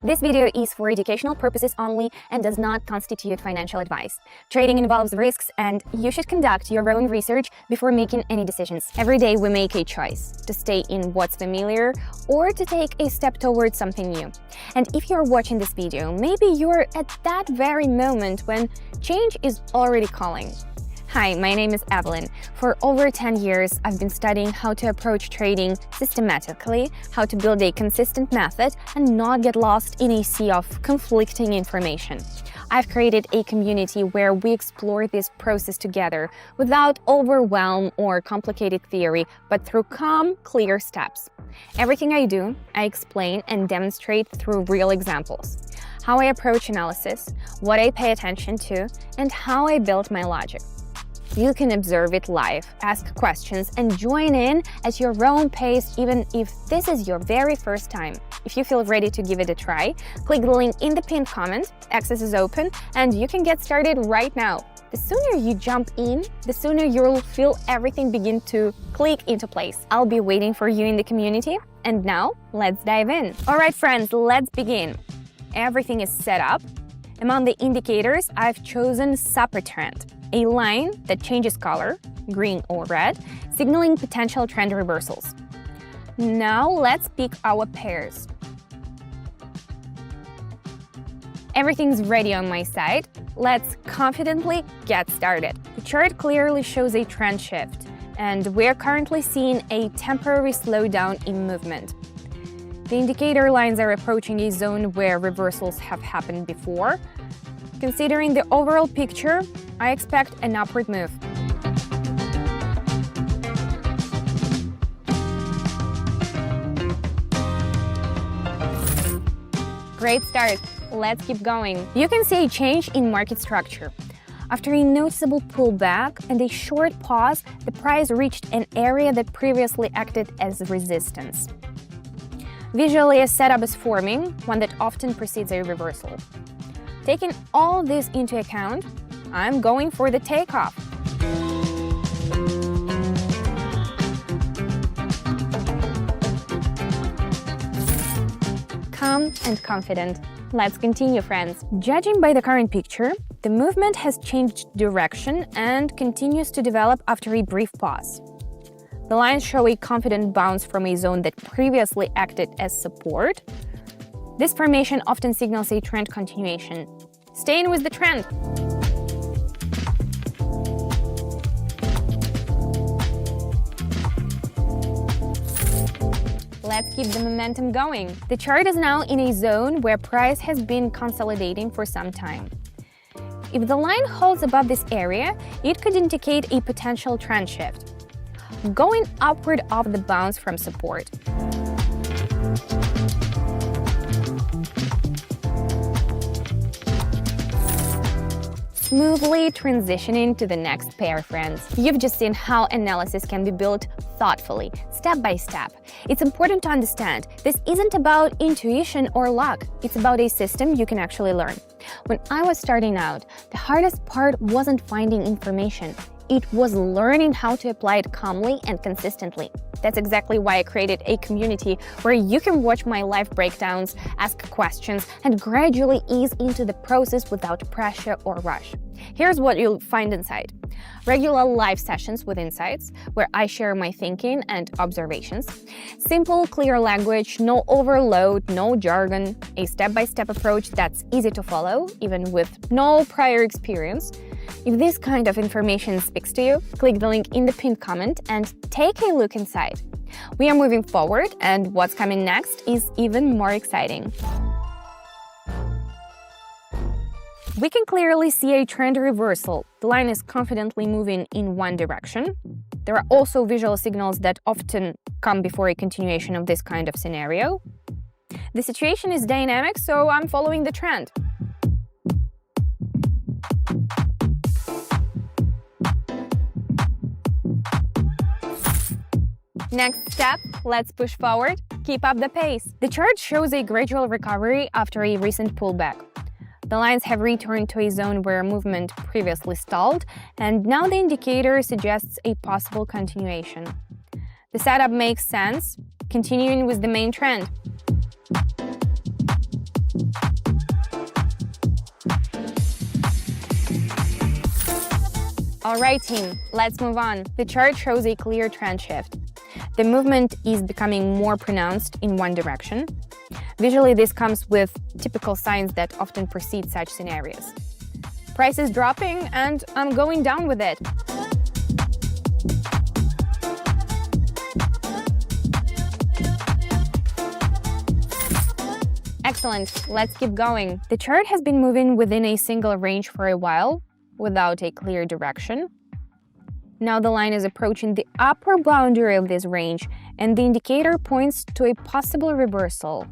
This video is for educational purposes only and does not constitute financial advice. Trading involves risks and you should conduct your own research before making any decisions. Every day we make a choice to stay in what's familiar or to take a step towards something new. And if you're watching this video, maybe you're at that very moment when change is already calling. Hi, my name is Evelyn. For over 10 years, I've been studying how to approach trading systematically, how to build a consistent method and not get lost in a sea of conflicting information. I've created a community where we explore this process together without overwhelm or complicated theory, but through calm, clear steps. Everything I do, I explain and demonstrate through real examples. How I approach analysis, what I pay attention to, and how I build my logic. You can observe it live, ask questions, and join in at your own pace, even if this is your very first time. If you feel ready to give it a try, click the link in the pinned comment, access is open, and you can get started right now. The sooner you jump in, the sooner you'll feel everything begin to click into place. I'll be waiting for you in the community, and now let's dive in. Alright friends, let's begin. Everything is set up. Among the indicators, I've chosen Super Trend, a line that changes color, green or red, signaling potential trend reversals. Now let's pick our pairs. Everything's ready on my side. Let's confidently get started. The chart clearly shows a trend shift, and we're currently seeing a temporary slowdown in movement. The indicator lines are approaching a zone where reversals have happened before. Considering the overall picture, I expect an upward move. Great start. Let's keep going. You can see a change in market structure. After a noticeable pullback and a short pause, the price reached an area that previously acted as resistance. Visually, a setup is forming, one that often precedes a reversal. Taking all this into account, I'm going for the takeoff. Calm and confident. Let's continue, friends. Judging by the current picture, the movement has changed direction and continues to develop after a brief pause. The lines show a confident bounce from a zone that previously acted as support. This formation often signals a trend continuation. Staying with the trend. Let's keep the momentum going. The chart is now in a zone where price has been consolidating for some time. If the line holds above this area, it could indicate a potential trend shift, going upward off the bounce from support. Smoothly transitioning to the next pair, friends. You've just seen how analysis can be built thoughtfully, step by step. It's important to understand this isn't about intuition or luck, it's about a system you can actually learn. When I was starting out, the hardest part wasn't finding information. It was learning how to apply it calmly and consistently. That's exactly why I created a community where you can watch my live breakdowns, ask questions, and gradually ease into the process without pressure or rush. Here's what you'll find inside. Regular live sessions with insights, where I share my thinking and observations. Simple, clear language, no overload, no jargon. A step-by-step approach that's easy to follow, even with no prior experience. If this kind of information speaks to you, click the link in the pinned comment and take a look inside. We are moving forward, and what's coming next is even more exciting. We can clearly see a trend reversal. The line is confidently moving in one direction. There are also visual signals that often come before a continuation of this kind of scenario. The situation is dynamic, so I'm following the trend. Next step, let's push forward, keep up the pace. The chart shows a gradual recovery after a recent pullback. The lines have returned to a zone where movement previously stalled, and now the indicator suggests a possible continuation. The setup makes sense, continuing with the main trend. Alright team, let's move on. The chart shows a clear trend shift. The movement is becoming more pronounced in one direction. Visually, this comes with typical signs that often precede such scenarios. Price is dropping and I'm going down with it. Excellent, let's keep going. The chart has been moving within a single range for a while, without a clear direction. Now the line is approaching the upper boundary of this range, and the indicator points to a possible reversal.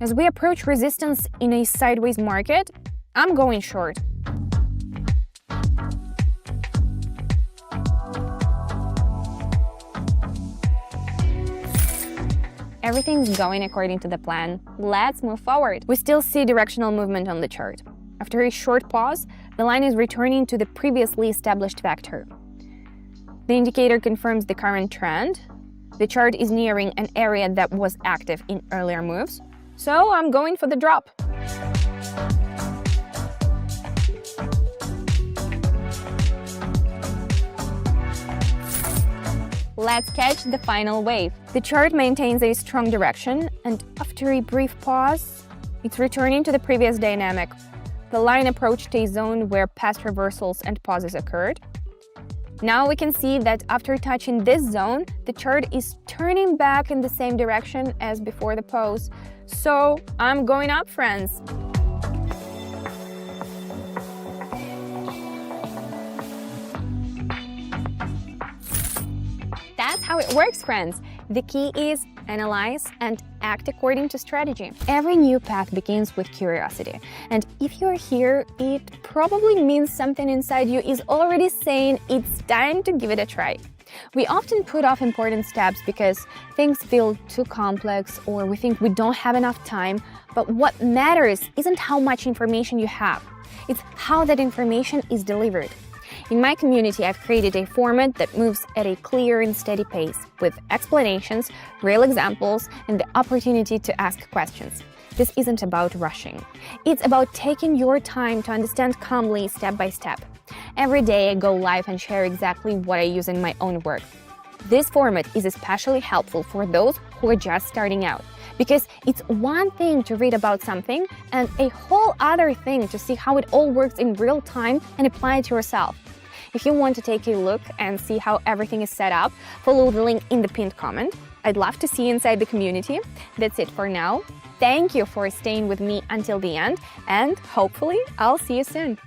As we approach resistance in a sideways market, I'm going short. Everything's going according to the plan. Let's move forward. We still see directional movement on the chart. After a short pause, the line is returning to the previously established vector. The indicator confirms the current trend. The chart is nearing an area that was active in earlier moves, so I'm going for the drop. Let's catch the final wave. The chart maintains a strong direction, and after a brief pause, it's returning to the previous dynamic. The line approached a zone where past reversals and pauses occurred. Now we can see that after touching this zone, the chart is turning back in the same direction as before the pause. So I'm going up, friends. That's how it works, friends. The key is analyze and act according to strategy. Every new path begins with curiosity. And if you're here, it probably means something inside you is already saying it's time to give it a try. We often put off important steps because things feel too complex or we think we don't have enough time. But what matters isn't how much information you have. It's how that information is delivered. In my community, I've created a format that moves at a clear and steady pace, with explanations, real examples, and the opportunity to ask questions. This isn't about rushing. It's about taking your time to understand calmly, step by step. Every day I go live and share exactly what I use in my own work. This format is especially helpful for those who are just starting out, because it's one thing to read about something and a whole other thing to see how it all works in real time and apply it to yourself. If you want to take a look and see how everything is set up, follow the link in the pinned comment. I'd love to see you inside the community. That's it for now. Thank you for staying with me until the end, and hopefully I'll see you soon.